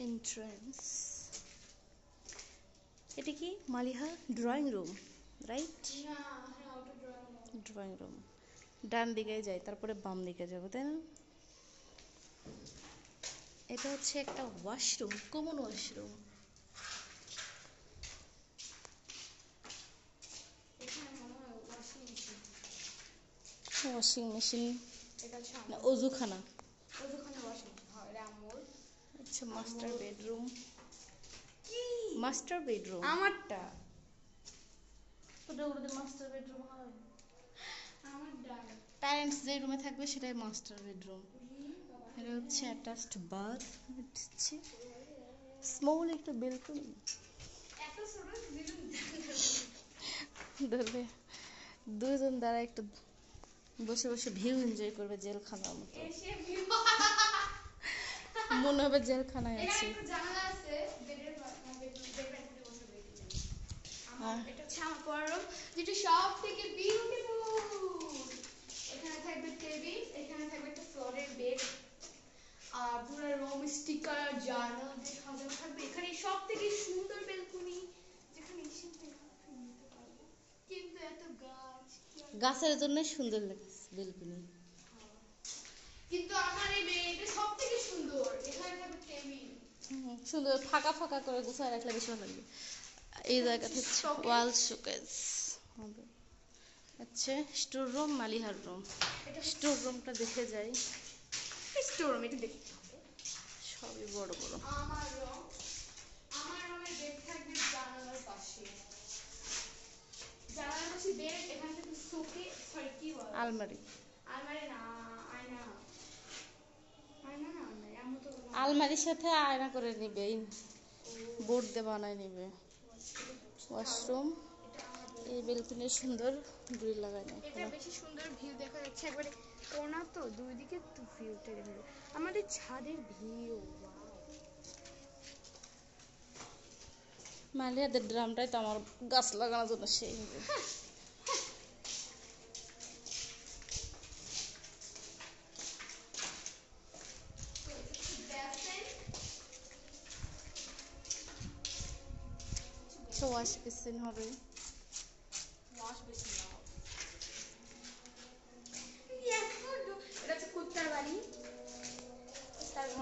Entrance. এটা কি Maliha drawing room, right? Drawing room ডান দিকে যাই, তারপরে বাম দিকে যাবো, তাই না? এটা হচ্ছে একটা washroom, common washroom. Washing machine না অজুখানা? আচ্ছা, মাস্টার বেডরুম। মাস্টার বেডরুম আমারটা, ওটা ওদের মাস্টার বেডরুম হয়। প্যারেন্টস যে রুমে থাকবে সেটাই মাস্টার বেডরুম। এটা হচ্ছে অ্যাটাচড বাথ, হচ্ছে স্মল একটা বেলকনি। ধরবে দুজন দ্বারা একটু বসে বসে ভিউ এনজয় করবে, জেলখানার মতো মনে হবে জেলখানায় আছে। এটা হচ্ছে আমার পড়ার রুম, যেটা সব থেকে বিউটিফুল। এখানে থাকবে টেবিল, এখানে থাকবে একটা ফ্লোরের বেড, আর পুরো রুম স্টিকার জার্নাল দিয়ে সাজানো থাকবে। এখানে সব থেকে সুন্দর বেলকনি, যেখানে এসে নিতে পারবো। কিন্তু এত গাছ, গাছের জন্য সুন্দর লাগছে বেলকনি। কিন্তু আমার এই বেডটা সব থেকে সুন্দর। এখানে থাকবে টেবিল, সুন্দর ফাঁকা ফাঁকা করে গুছায় রাখলে বেশি ভালো লাগবে। এই জায়গাটা হচ্ছে ওয়াল শোকেস হবে। আচ্ছা, স্টোর রুম, মালিহার রুম। স্টোর রুমটা দেখে যাই। স্টোর রুম এটা দেখতে হবে, সবই বড় বড়। আমার রুমের বেড থাকবে জানালার পাশে। জানালার পাশে বেড, এখানে থাকবে শোকে, সরি কি বলে, আলমারি। আলমারি না, আয়না। আয়না না, আলমারি আমার তো আলমারির সাথে আয়না করে নিবে, বোর্ড দিয়ে বানায় নিবে। ওয়াশরুম, এই বেলকনি সুন্দর গ্রিল লাগানো। এটা বেশি সুন্দর ভিউ দেখা যাচ্ছে, একবারে কোণা তো দুই দিকে তো ভিউটা দেখা যাচ্ছে। আমাদের ছাদের ভিউ, মালিহাদের ড্রামটাই তো আমার গাছ লাগানোর জন্য সেই। ওয়াশ বেসিন হবে। ওয়াশ বেসিন না, এটা হচ্ছে কুত্তার বাড়ি।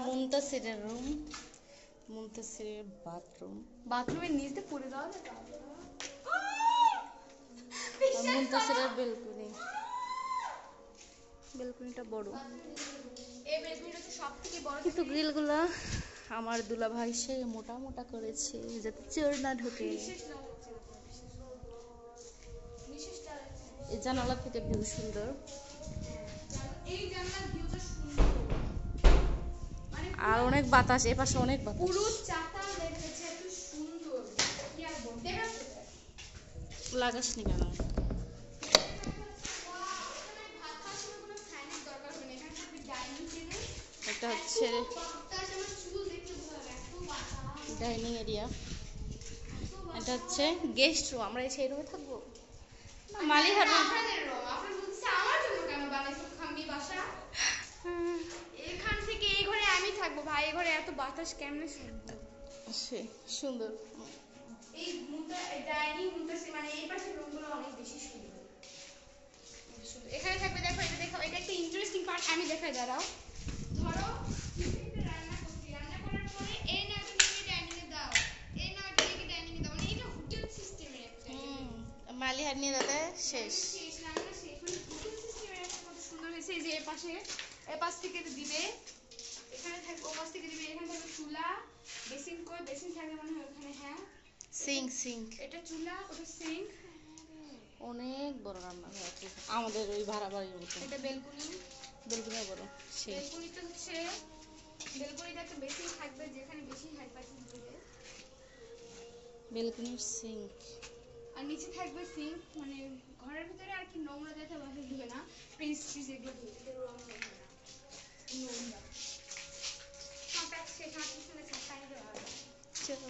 মুনতাসিরের রুম, মুনতাসিরের বাথরুম। বাথরুমের নিচে পড়ে যাওয়া যায়। মুনতাসিরের বেলকনি, বেলকনিটা বড়। এই বেলকনিটা হচ্ছে সবথেকে বড়, কিন্তু গ্রিলগুলা আমার দুলাভাই সে মোটা মোটা করেছে যাতে চোর না ঢোকে। এই জানালা থেকে ভিউ সুন্দর। এই জানলার ভিউটা সুন্দর, মানে আর অনেক বাতাস, এ পাশে অনেক বাতাস। পুরো চাতা লেগেছে, এত সুন্দর। কি আর বলতে দেখাচ্ছে লাগাসনি কেন? এটা হচ্ছে ডাইনিং এরিয়া। এটা হচ্ছে গেস্ট রুম। আমরা সেই রুমে থাকবো। মালিহার রুম। এখান থেকে এই ঘরে আমি থাকবো ভাই, এই ঘরে এত বাতাস কেমনে শুনবো? সুন্দর। এই ডাইনিং রুমটা মানে এই পাশের রুমগুলো অনেক বেশি সুন্দর। এখানে থাকবে, দেখো এটা দেখো, এটা একটা ইন্টারেস্টিং পার্ট, আমি দেখাই, দাঁড়াও। ধরো রান্না করছি, রান্না করার পরে এই না তুমি ডাইনিং এ দাও, এই না তুমি ডাইনিং এ দাও, মানে এটা হোটেল সিস্টেমের একটা। মালিহার নিয়ে দাদা শেষ রান্না শেষ, মানে হোটেল সিস্টেমের একটা কত সুন্দর হয়েছে। যে এই পাশে, এই পাশ থেকে দিবে, এখানে থাকবে, ও পাশ থেকে দিবে, এখানে থাকবে চুলা, বেসিন, কই বেসিন থাকবে মনে হয় ওখানে। হ্যাঁ, সিঙ্ক। এটা চুলা, ওটা সিঙ্ক। অনেক বড় রান্নাঘর আছে আমাদের ওই ভাড়া বাড়ির মতো। এটা বেলকনি, বেলকনি বড়। বেলকনিতে হচ্ছে, বেলকনিতে একটা বেসিন থাকবে যেখানে বেশি হাই পার্সেন্ট দিবে। বেলকনির সিঙ্ক, আর নিচে থাকবে সিঙ্ক, মানে ঘরের ভিতরে আর কি নোংরা যাতে বাসা ঢুকে না, ফ্রিজ এগুলো ঢুকে নোংরা। সেখানে ছাড়তে হবে। চলো।